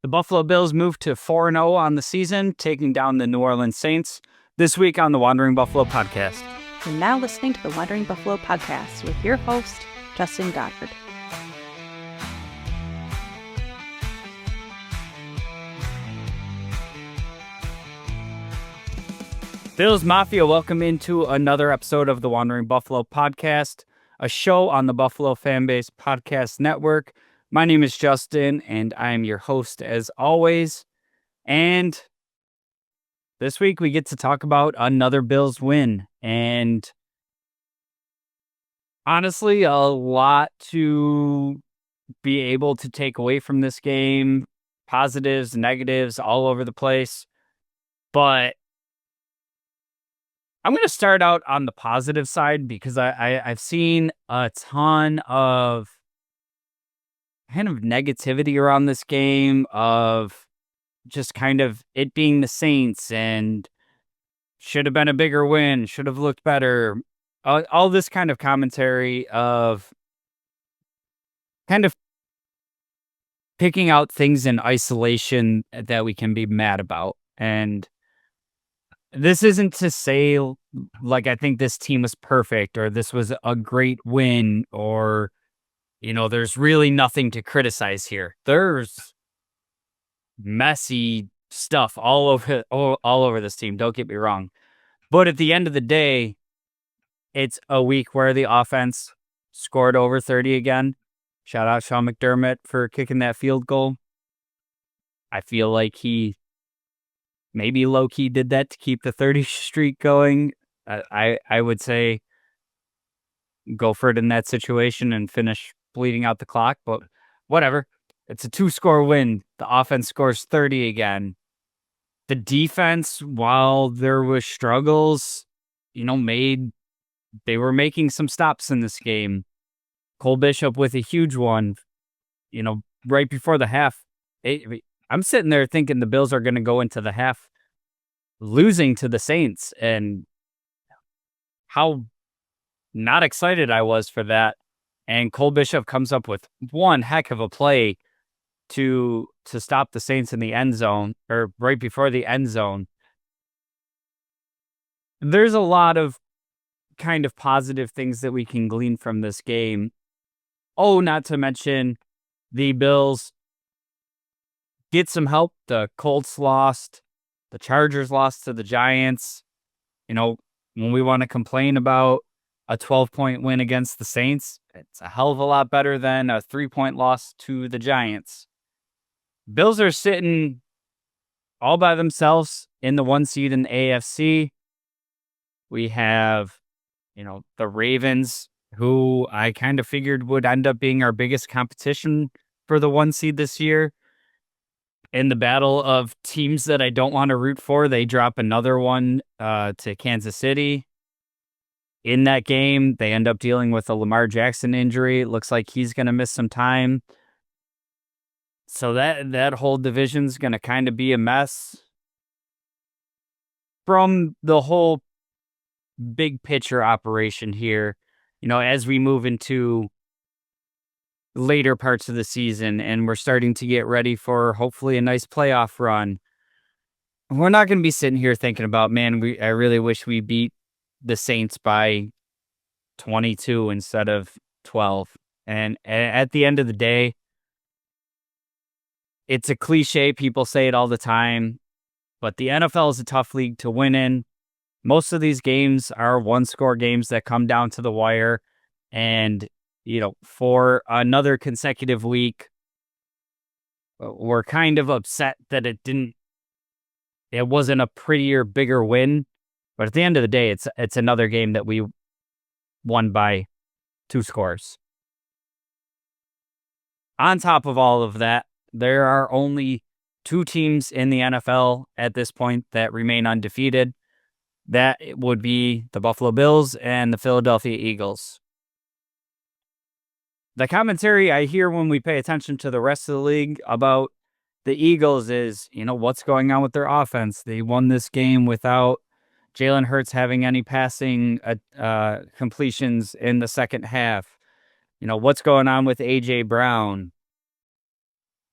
The Buffalo Bills moved to 4-0 on the season, taking down the New Orleans Saints. This week on the Wandering Buffalo podcast. You're now listening to the Wandering Buffalo podcast with your host, Justin Goddard. Bills Mafia, welcome into another episode of the Wandering Buffalo podcast, a show on the Buffalo Fanbase Podcast Network. My name is Justin, and I am your host as always. And this week we get to talk about another Bills win. And honestly, a lot to be able to take away from this game. Positives, negatives, all over the place. But I'm going to start out on the positive side because I've seen a ton of kind of negativity around this game of just kind of it being the Saints and should have been a bigger win, should have looked better. All this kind of commentary of kind of picking out things in isolation that we can be mad about. And this isn't to say, like, I think this team was perfect or this was a great win or, there's really nothing to criticize here. There's messy stuff all over this team. Don't get me wrong. But at the end of the day, it's a week where the offense scored over 30 again. Shout out Sean McDermott for kicking that field goal. I feel like he maybe low-key did that to keep the 30 streak going. I would say go for it in that situation and finish bleeding out the clock, but whatever. It's a 2-score win. The offense scores 30 again. The defense, while there was struggles, they were making some stops in this game. Cole Bishop with a huge one, right before the half. I'm sitting there thinking the Bills are going to go into the half losing to the Saints, and how not excited I was for that. And Cole Bishop comes up with one heck of a play to stop the Saints in the end zone, or right before the end zone. There's a lot of kind of positive things that we can glean from this game. Oh, not to mention the Bills get some help. The Colts lost. The Chargers lost to the Giants. When we want to complain about a 12-point win against the Saints, it's a hell of a lot better than a 3-point loss to the Giants. Bills are sitting all by themselves in the 1 seed in the AFC. We have, the Ravens, who I kind of figured would end up being our biggest competition for the 1 seed this year. In the battle of teams that I don't want to root for, they drop another one to Kansas City. In that game, they end up dealing with a Lamar Jackson injury. It looks like he's going to miss some time. So that whole division's going to kind of be a mess. From the whole big picture operation here, as we move into later parts of the season and we're starting to get ready for hopefully a nice playoff run, we're not going to be sitting here thinking about, man, I really wish we beat the Saints by 22 instead of 12. And at the end of the day, it's a cliche. People say it all the time, but the NFL is a tough league to win in. Most of these games are 1-score games that come down to the wire. And, for another consecutive week, we're kind of upset that it wasn't a prettier, bigger win. But at the end of the day, it's another game that we won by 2 scores. On top of all of that, there are only 2 teams in the NFL at this point that remain undefeated. That would be the Buffalo Bills and the Philadelphia Eagles. The commentary I hear when we pay attention to the rest of the league about the Eagles is, what's going on with their offense? They won this game without Jalen Hurts having any passing completions in the second half. What's going on with A.J. Brown?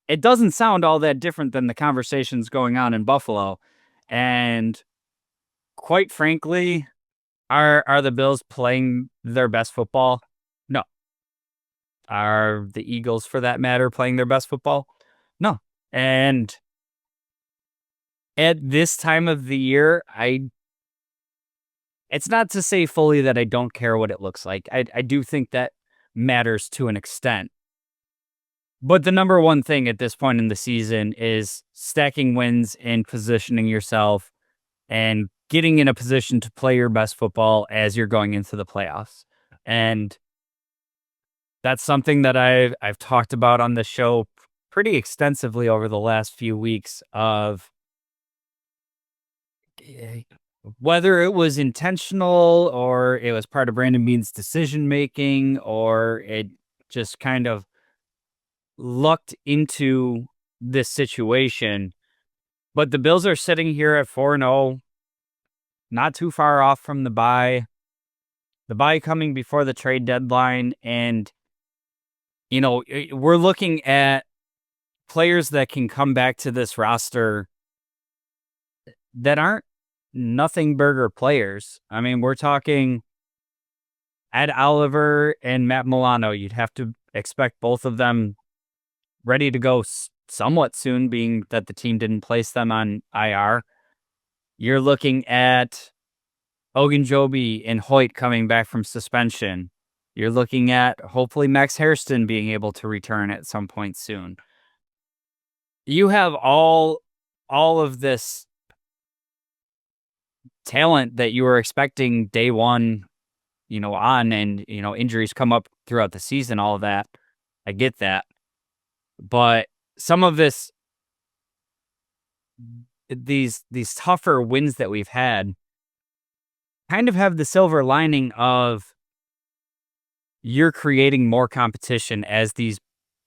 it doesn't sound all that different than the conversations going on in Buffalo. And quite frankly, are the Bills playing their best football? No. Are the Eagles, for that matter, playing their best football? No. And at this time of the year, it's not to say fully that I don't care what it looks like. I do think that matters to an extent. But the number one thing at this point in the season is stacking wins and positioning yourself and getting in a position to play your best football as you're going into the playoffs. And that's something that I've talked about on the show pretty extensively over the last few weeks of eh, whether it was intentional or it was part of Brandon Beane's decision making or it just kind of lucked into this situation. But the Bills are sitting here at 4-0, not too far off from the bye. The bye coming before the trade deadline. And, we're looking at players that can come back to this roster that aren't nothing burger players. I mean, we're talking Ed Oliver and Matt Milano. You'd have to expect both of them ready to go somewhat soon, being that the team didn't place them on IR. You're looking at Ogunjobi and Hoyt coming back from suspension. You're looking at hopefully Max Hairston being able to return at some point soon. You have all of this talent that you were expecting day one, on, and injuries come up throughout the season, all of that. I get that. But some of these tougher wins that we've had kind of have the silver lining of you're creating more competition as these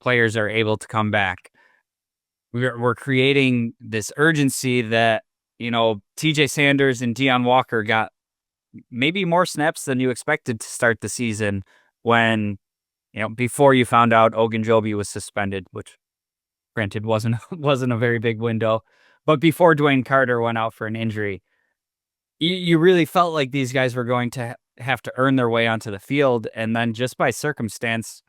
players are able to come back. We're creating this urgency that, TJ Sanders and Deion Walker got maybe more snaps than you expected to start the season when, before you found out Ogunjobi was suspended, which granted wasn't wasn't a very big window, but before Dwayne Carter went out for an injury, you really felt like these guys were going to have to earn their way onto the field. And then just by circumstance,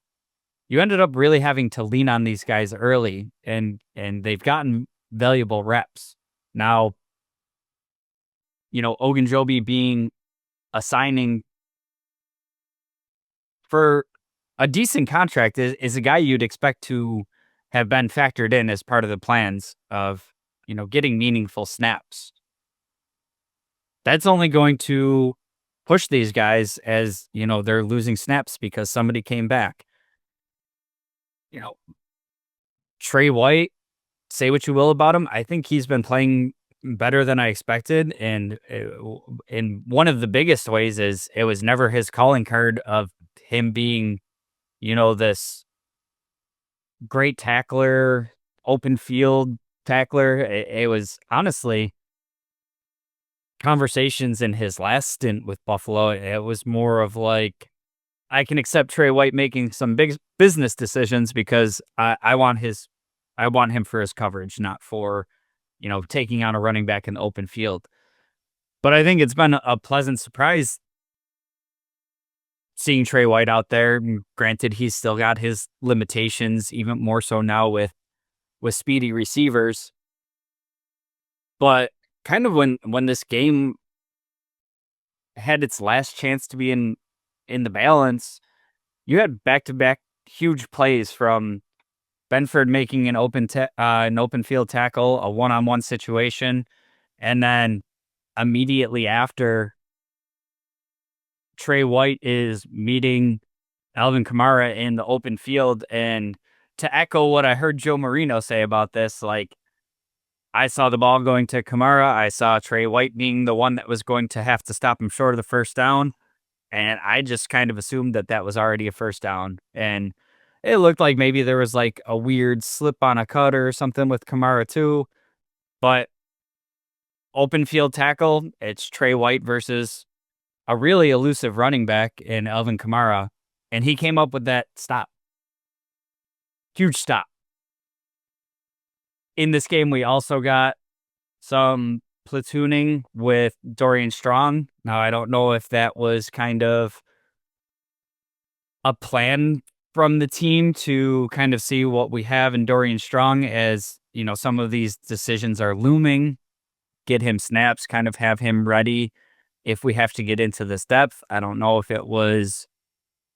you ended up really having to lean on these guys early, and they've gotten valuable reps. Now, Ogunjobi being a signing for a decent contract is a guy you'd expect to have been factored in as part of the plans of, getting meaningful snaps. That's only going to push these guys as, they're losing snaps because somebody came back. Trey White, say what you will about him. I think he's been playing better than I expected. And in one of the biggest ways is it was never his calling card of him being, this great tackler, open field tackler. It was honestly conversations in his last stint with Buffalo. It was more of like, I can accept Trey White making some big business decisions because I want him for his coverage, not for, taking on a running back in the open field. But I think it's been a pleasant surprise seeing Trey White out there. Granted, he's still got his limitations, even more so now with speedy receivers. But kind of when this game had its last chance to be in the balance, you had back-to-back huge plays from Benford making an open field tackle, a one-on-one situation, and then immediately after, Trey White is meeting Alvin Kamara in the open field. And to echo what I heard Joe Marino say about this, like, I saw the ball going to Kamara. I saw Trey White being the one that was going to have to stop him short of the first down. And I just kind of assumed that was already a first down. And it looked like maybe there was like a weird slip on a cut or something with Kamara too. But open field tackle, it's Trey White versus a really elusive running back in Alvin Kamara. And he came up with that stop. Huge stop. in this game, we also got some platooning with Dorian Strong. Now, I don't know if that was kind of a plan from the team to kind of see what we have in Dorian Strong as, some of these decisions are looming, get him snaps, kind of have him ready if we have to get into this depth. I don't know if it was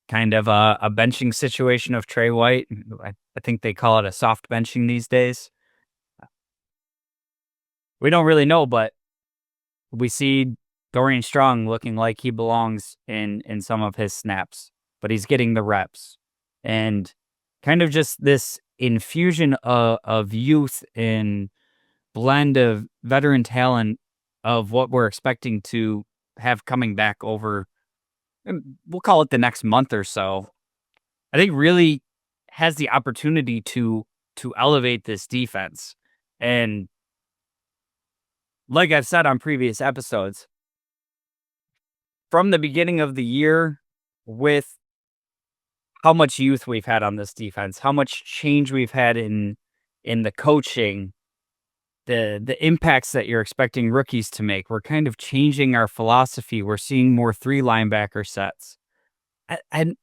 kind of a benching situation of Trey White. I think they call it a soft benching these days. We don't really know, but we see Dorian Strong looking like he belongs in some of his snaps, but he's getting the reps. And kind of just this infusion of youth and blend of veteran talent of what we're expecting to have coming back over, we'll call it the next month or so, I think really has the opportunity to elevate this defense. And like I've said on previous episodes, from the beginning of the year, with how much youth we've had on this defense, how much change we've had in the coaching, the impacts that you're expecting rookies to make, we're kind of changing our philosophy. We're seeing more 3 linebacker sets. And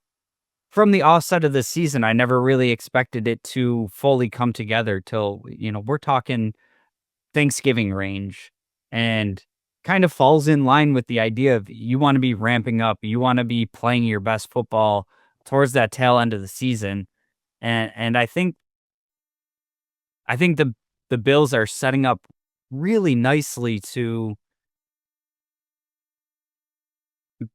from the offset of the season, I never really expected it to fully come together till, we're talking Thanksgiving range, and kind of falls in line with the idea of you want to be ramping up, you want to be playing your best football towards that tail end of the season. And I think the Bills are setting up really nicely to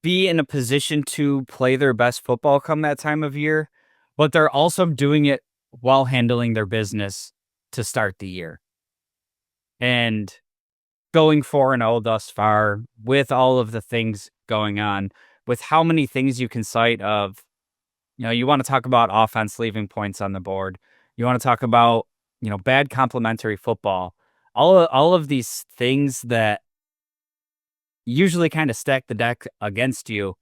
be in a position to play their best football come that time of year, but they're also doing it while handling their business to start the year. And going 4-0 thus far with all of the things going on, with how many things you can cite of, you want to talk about offense leaving points on the board. You want to talk about, bad complementary football. All of these things that usually kind of stack the deck against you.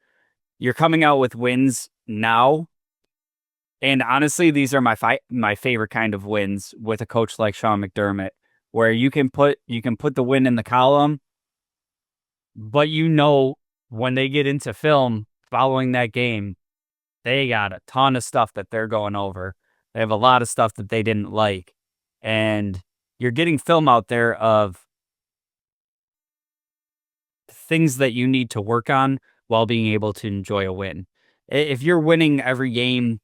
You're coming out with wins now. And honestly, these are my favorite kind of wins with a coach like Sean McDermott, where you can put the win in the column, but when they get into film following that game, they got a ton of stuff that they're going over. They have a lot of stuff that they didn't like. And you're getting film out there of things that you need to work on while being able to enjoy a win. If you're winning every game,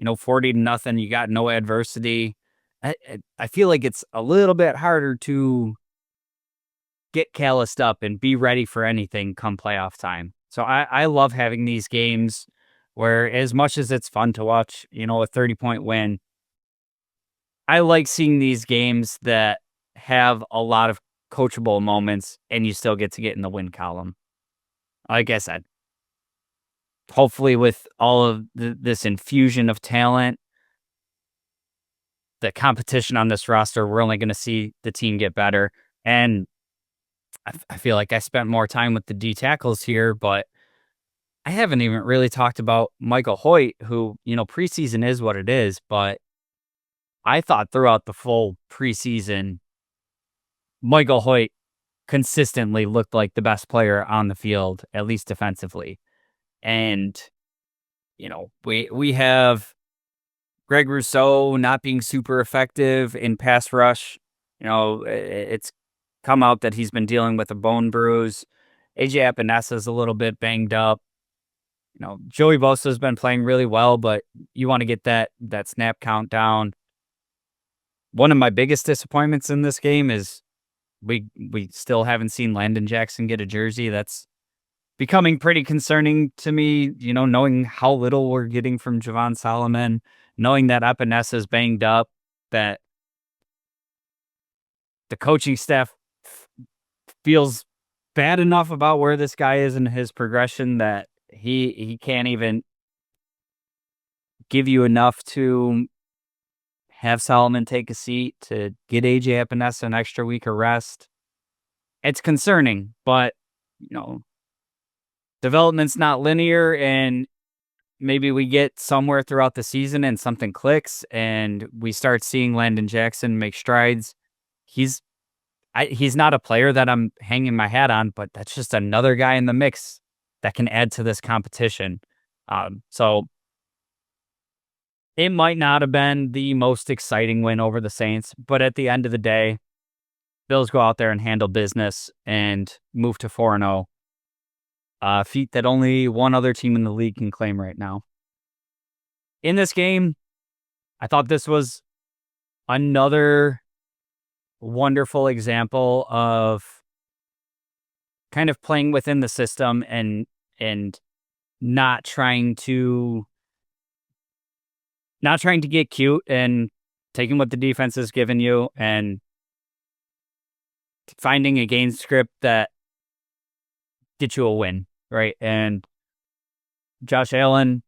40-0, you got no adversity, I feel like it's a little bit harder to get calloused up and be ready for anything come playoff time. So I love having these games where, as much as it's fun to watch, a 30-point win, I like seeing these games that have a lot of coachable moments and you still get to get in the win column. Like I said, hopefully with all of this infusion of talent, the competition on this roster, we're only going to see the team get better. And I feel like I spent more time with the D tackles here, but I haven't even really talked about Michael Hoyt, who, preseason is what it is, but I thought throughout the full preseason, Michael Hoyt consistently looked like the best player on the field, at least defensively. And, we have Greg Rousseau not being super effective in pass rush. It's come out that he's been dealing with a bone bruise. AJ Epenesa's a little bit banged up. Joey Bosa's been playing really well, but you want to get that snap count down. One of my biggest disappointments in this game is we still haven't seen Landon Jackson get a jersey. That's becoming pretty concerning to me, knowing how little we're getting from Javon Solomon, knowing that Epenesa's banged up, that the coaching staff feels bad enough about where this guy is in his progression that he can't even give you enough to have Solomon take a seat, to get AJ Epinesa an extra week of rest. It's concerning, but, development's not linear, and maybe we get somewhere throughout the season and something clicks and we start seeing Landon Jackson make strides. He's he's not a player that I'm hanging my hat on, but that's just another guy in the mix that can add to this competition. So it might not have been the most exciting win over the Saints, but at the end of the day, Bills go out there and handle business and move to 4-0. A feat that only one other team in the league can claim right now. In this game, I thought this was another wonderful example of kind of playing within the system and not trying to get cute and taking what the defense has given you and finding a game script that gets you a win, right? And Josh Allen,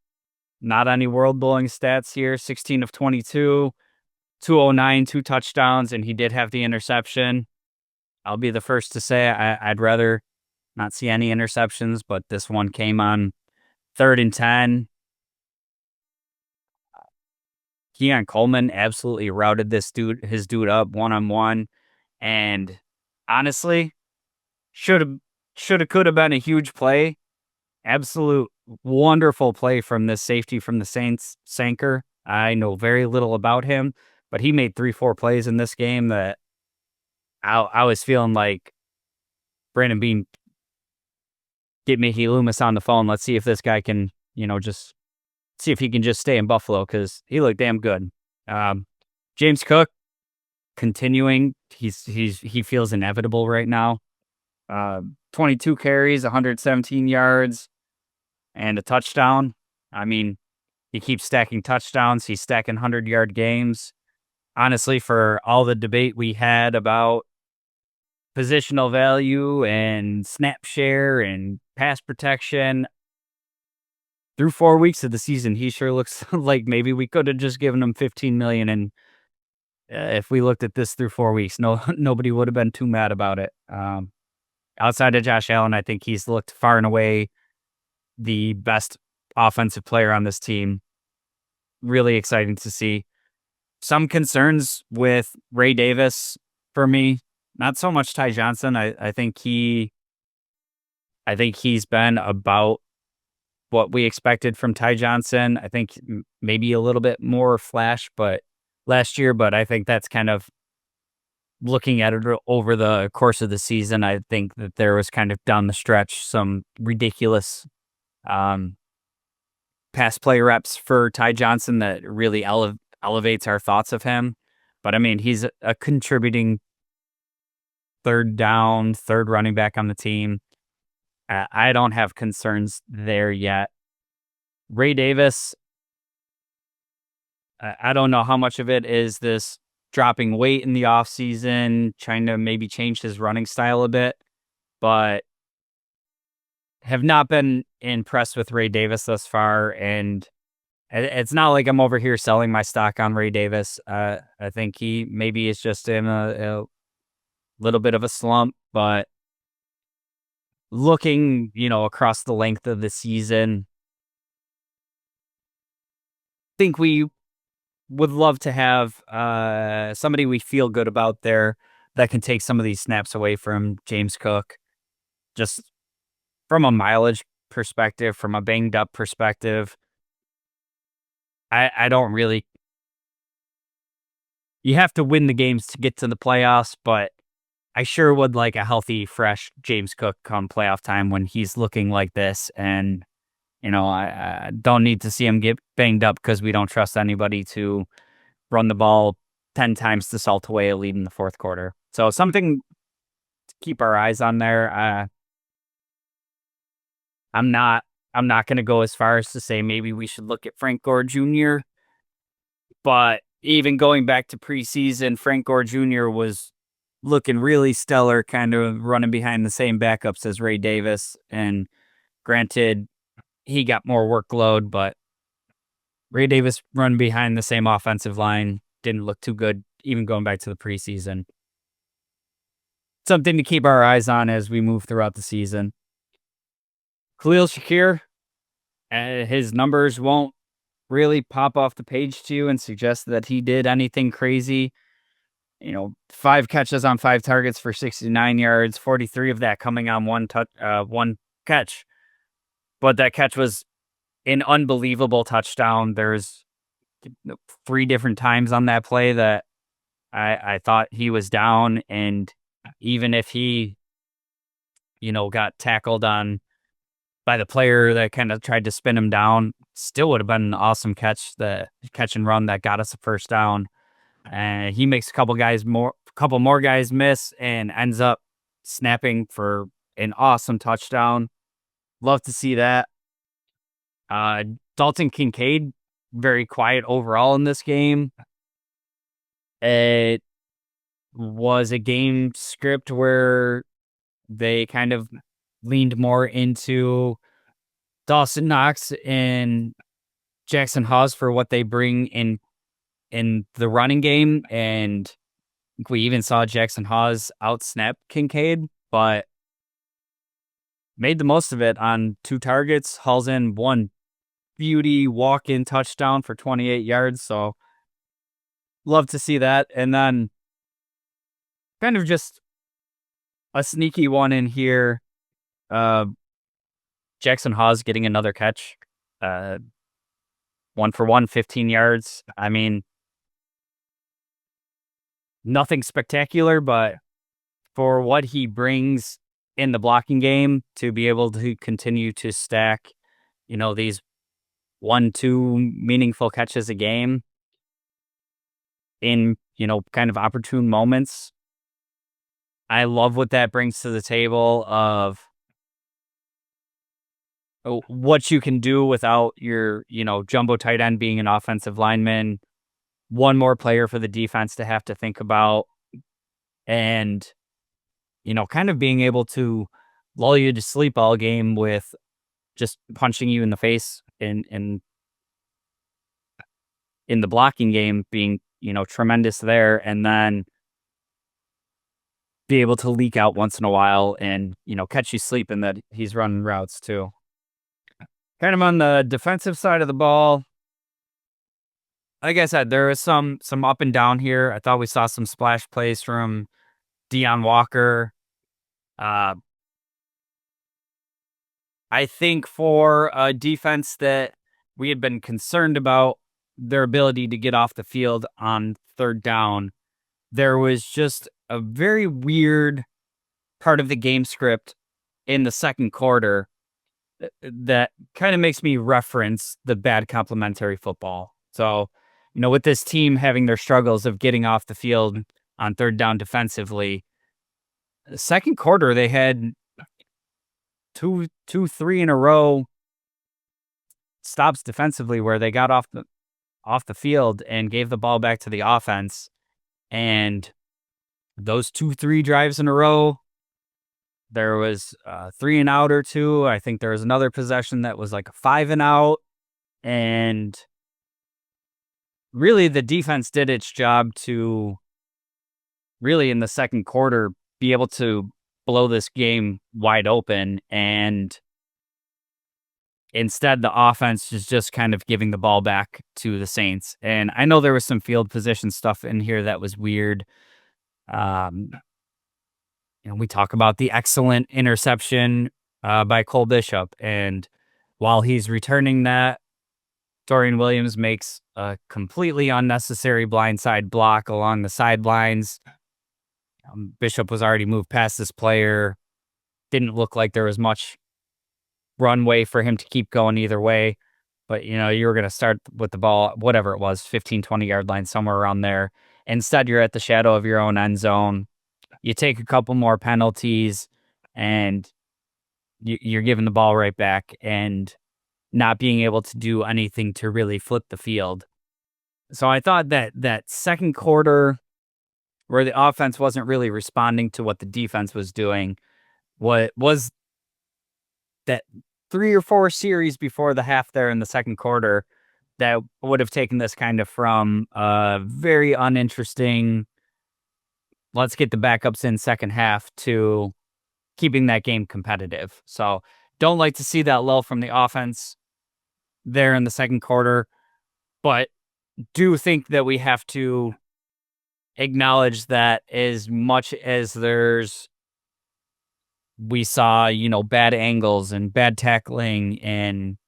not any world-blowing stats here, 16 of 22, 209, 2 touchdowns, and he did have the interception. I'll be the first to say I'd rather not see any interceptions, but this one came on 3rd and 10. Keon Coleman absolutely routed his dude up one-on-one. And honestly, could have been a huge play. Absolute wonderful play from this safety from the Saints, Sanker. I know very little about him, but he made 3-4 plays in this game that I was feeling like, Brandon Bean, get Mickey Loomis on the phone. Let's see if this guy can, just see if he can just stay in Buffalo because he looked damn good. James Cook continuing. He feels inevitable right now. 22 carries, 117 yards, and a touchdown. I mean, he keeps stacking touchdowns. He's stacking 100-yard games. Honestly, for all the debate we had about positional value and snap share and pass protection, through 4 weeks of the season, he sure looks like maybe we could have just given him $15 million. And if we looked at this through 4 weeks, nobody would have been too mad about it. Outside of Josh Allen, I think he's looked far and away the best offensive player on this team. Really exciting to see. Some concerns with Ray Davis for me. Not so much Ty Johnson. I think he's been about what we expected from Ty Johnson. I think maybe a little bit more flash, but last year. But I think that's kind of looking at it over the course of the season. I think that there was kind of down the stretch some ridiculous pass play reps for Ty Johnson that really elevates our thoughts of him. But I mean, he's a contributing third running back on the team. I don't have concerns there yet. Ray Davis, I don't know how much of it is this dropping weight in the offseason, trying to maybe change his running style a bit, but have not been impressed with Ray Davis thus far. And it's not like I'm over here selling my stock on Ray Davis. I think he maybe is just in a little bit of a slump, but looking, across the length of the season, I think we would love to have somebody we feel good about there that can take some of these snaps away from James Cook. Just from a mileage perspective, from a banged up perspective, I don't really. You have to win the games to get to the playoffs, but I sure would like a healthy, fresh James Cook come playoff time when he's looking like this. And, I don't need to see him get banged up because we don't trust anybody to run the ball 10 times to salt away a lead in the fourth quarter. So something to keep our eyes on there. I'm not going to go as far as to say maybe we should look at Frank Gore Jr., but even going back to preseason, Frank Gore Jr. was looking really stellar, kind of running behind the same backups as Ray Davis. And granted, he got more workload, but Ray Davis run behind the same offensive line didn't look too good, even going back to the preseason. Something to keep our eyes on as we move throughout the season. Khalil Shakir, His numbers won't really pop off the page to you and suggest that he did anything crazy. 5 catches on 5 targets for 69 yards, 43 of that coming on one catch. But that catch was an unbelievable touchdown. There's 3 different times on that play that I thought he was down, and even if he, got tackled on by the player that kind of tried to spin him down, still would have been an awesome catch, the catch and run that got us a first down. And he makes a couple more guys miss and ends up snapping for an awesome touchdown. Love to see that. Uh, Dalton Kincaid, very quiet overall in this game. It was a game script where they kind of leaned more into Dawson Knox and Jackson Hawes for what they bring in the running game, and we even saw Jackson Hawes outsnap Kincaid, but made the most of it on 2 targets, hauls in one beauty walk-in touchdown for 28 yards, so love to see that. And then kind of just a sneaky one in here, Jackson Hawes getting another catch, 1 for 1, 15 yards. I mean, nothing spectacular, but for what he brings in the blocking game, to be able to continue to stack, these 1-2 meaningful catches a game in, kind of opportune moments. I love what that brings to the table of what you can do without your, jumbo tight end being an offensive lineman. One more player for the defense to have to think about, and, kind of being able to lull you to sleep all game with just punching you in the face in the blocking game, being, tremendous there, and then be able to leak out once in a while and, catch you sleeping that he's running routes too. Kind of on the defensive side of the ball, like I said, there is some up and down here. I thought we saw some splash plays from Deion Walker. I think for a defense that we had been concerned about their ability to get off the field on 3rd down, there was just a very weird part of the game script in the second quarter that kind of makes me reference the bad complementary football. So, with this team having their struggles of getting off the field on 3rd down defensively, the second quarter they had 3 in a row stops defensively where they got off the field and gave the ball back to the offense. And those 3 drives in a row, there was 3 and out or 2. I think there was another possession that was like a 5 and out. And really the defense did its job to really in the second quarter be able to blow this game wide open, and instead the offense is just kind of giving the ball back to the Saints. And I know there was some field position stuff in here that was weird. We talk about the excellent interception by Cole Bishop, and while he's returning that, Dorian Williams makes a completely unnecessary blindside block along the sidelines. Bishop was already moved past this player. Didn't look like there was much runway for him to keep going either way. But, you were going to start with the ball, whatever it was, 15, 20-yard line, somewhere around there. Instead, you're at the shadow of your own end zone. You take a couple more penalties, and you're giving the ball right back and not being able to do anything to really flip the field. So I thought that second quarter, where the offense wasn't really responding to what the defense was doing, what was that 3 or 4 series before the half there in the second quarter that would have taken this kind of from a very uninteresting, let's get the backups in second half, to keeping that game competitive. So don't like to see that lull from the offense. there in the second quarter, but do think that we have to acknowledge that as much as we saw, bad angles and bad tackling and,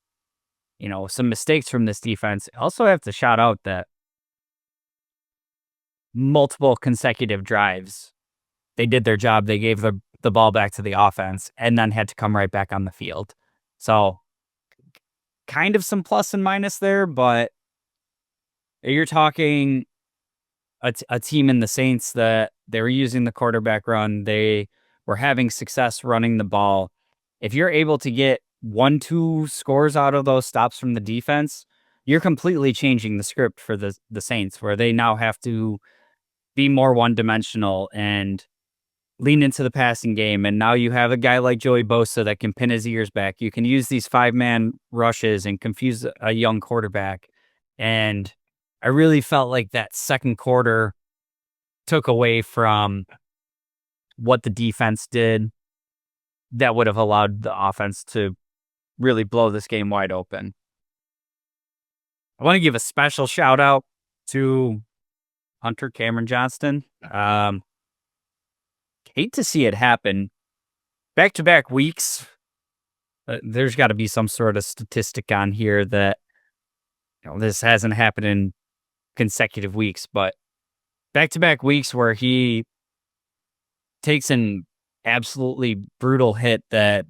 some mistakes from this defense. I also have to shout out that multiple consecutive drives, they did their job. They gave the ball back to the offense and then had to come right back on the field. So kind of some plus and minus there, but you're talking a team in the Saints that they were using the quarterback run. They were having success running the ball. If you're able to get 1-2 scores out of those stops from the defense, you're completely changing the script for the Saints, where they now have to be more one-dimensional and lean into the passing game. And now you have a guy like Joey Bosa that can pin his ears back. You can use these 5-man rushes and confuse a young quarterback. And I really felt like that second quarter took away from what the defense did that would have allowed the offense to really blow this game wide open. I want to give a special shout out to Hunter Cameron Johnston. Hate to see it happen. Back-to-back weeks, there's got to be some sort of statistic on here that this hasn't happened in consecutive weeks, but back-to-back weeks where he takes an absolutely brutal hit that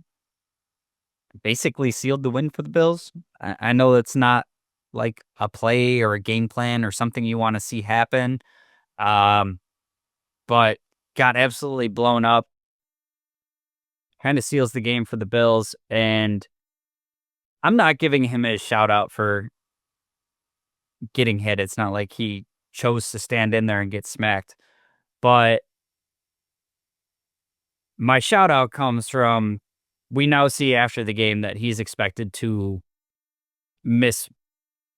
basically sealed the win for the Bills. I know it's not like a play or a game plan or something you want to see happen, but got absolutely blown up. Kind of seals the game for the Bills, and I'm not giving him a shout out for getting hit. It's not like he chose to stand in there and get smacked, but my shout out comes from, we now see after the game that he's expected to miss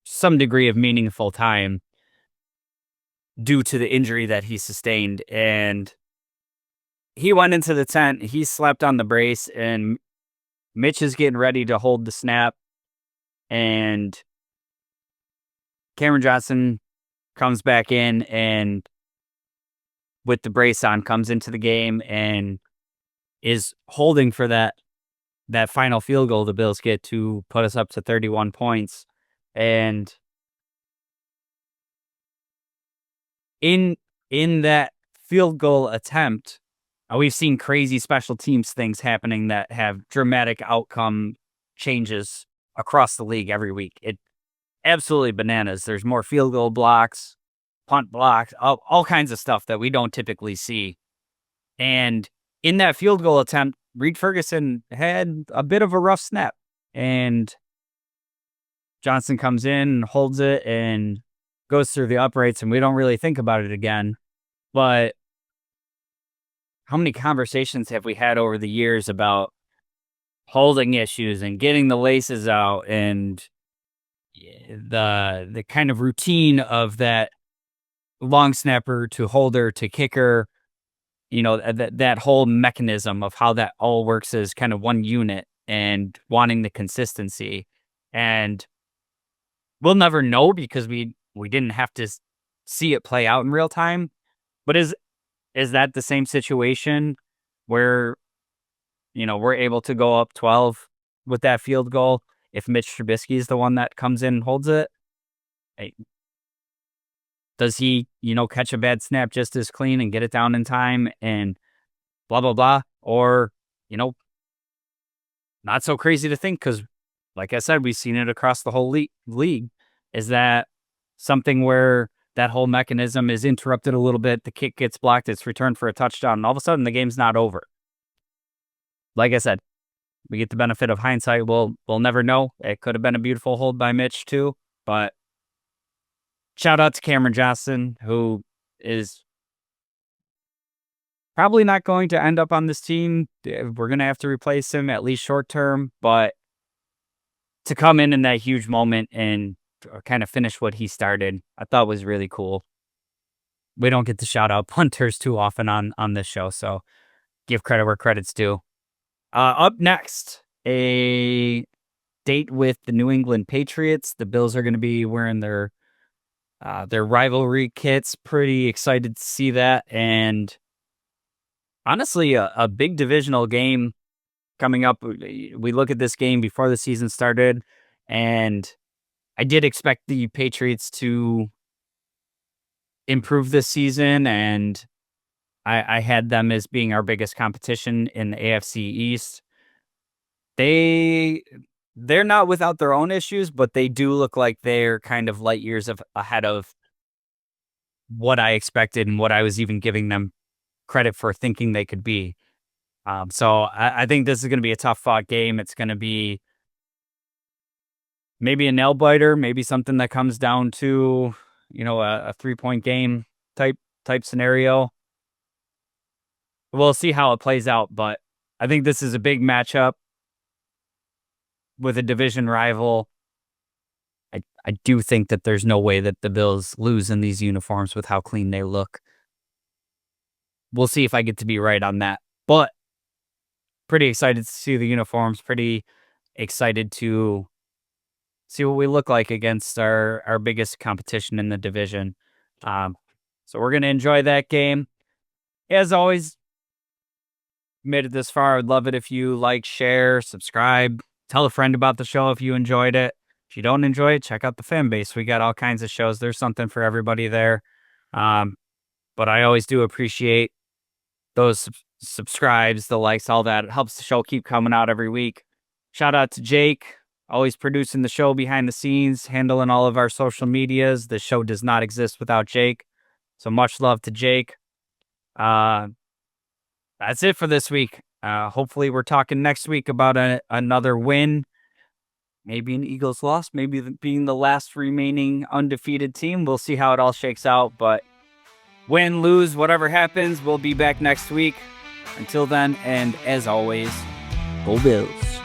some degree of meaningful time due to the injury that he sustained. And he went into the tent, he slept on the brace, and Mitch is getting ready to hold the snap. And Cameron Johnston comes back in and with the brace on comes into the game and is holding for that final field goal the Bills get to put us up to 31 points. And in that field goal attempt, we've seen crazy special teams things happening that have dramatic outcome changes across the league every week. It absolutely bananas. There's more field goal blocks, punt blocks, all kinds of stuff that we don't typically see. And in that field goal attempt, Reed Ferguson had a bit of a rough snap, and Johnson comes in, holds it, and goes through the uprights, and we don't really think about it again. But how many conversations have we had over the years about holding issues and getting the laces out and the kind of routine of that long snapper to holder to kicker, that whole mechanism of how that all works as kind of one unit and wanting the consistency. And we'll never know because we didn't have to see it play out in real time. But is that the same situation where, we're able to go up 12 with that field goal if Mitch Trubisky is the one that comes in and holds it? Hey, does he, catch a bad snap just as clean and get it down in time and blah, blah, blah? Or, not so crazy to think because, like I said, we've seen it across the whole league. Is that something where that whole mechanism is interrupted a little bit, the kick gets blocked, it's returned for a touchdown, and all of a sudden the game's not over? Like I said, we get the benefit of hindsight. We'll never know. It could have been a beautiful hold by Mitch too, but shout out to Cameron Johnston, who is probably not going to end up on this team. We're going to have to replace him at least short term, but to come in that huge moment and kind of finish what he started, I thought was really cool. We don't get to shout out punters too often on this show, so give credit where credit's due. Up next, a date with the New England Patriots. The Bills are going to be wearing their rivalry kits. Pretty excited to see that. And honestly, a big divisional game coming up. We look at this game before the season started, and I did expect the Patriots to improve this season, and I had them as being our biggest competition in the AFC East. They're not without their own issues, but they do look like they're kind of light years ahead of what I expected and what I was even giving them credit for thinking they could be. So I think this is going to be a tough fought game. It's going to be maybe a nail biter, maybe something that comes down to, a 3-point game type scenario. We'll see how it plays out, but I think this is a big matchup with a division rival. I do think that there's no way that the Bills lose in these uniforms with how clean they look. We'll see if I get to be right on that. But pretty excited to see the uniforms. Pretty excited to see what we look like against our biggest competition in the division. So we're going to enjoy that game. As always, made it this far. I would love it if you like, share, subscribe, tell a friend about the show if you enjoyed it. If you don't enjoy it, check out the fan base. We got all kinds of shows. There's something for everybody there. But I always do appreciate those subscribes, the likes, all that. It helps the show keep coming out every week. Shout out to Jake, always producing the show behind the scenes, handling all of our social medias. The show does not exist without Jake. So much love to Jake. That's it for this week. Hopefully we're talking next week about another win. Maybe an Eagles loss, maybe being the last remaining undefeated team. We'll see how it all shakes out, but win, lose, whatever happens, we'll be back next week. Until then, and as always, go Bills.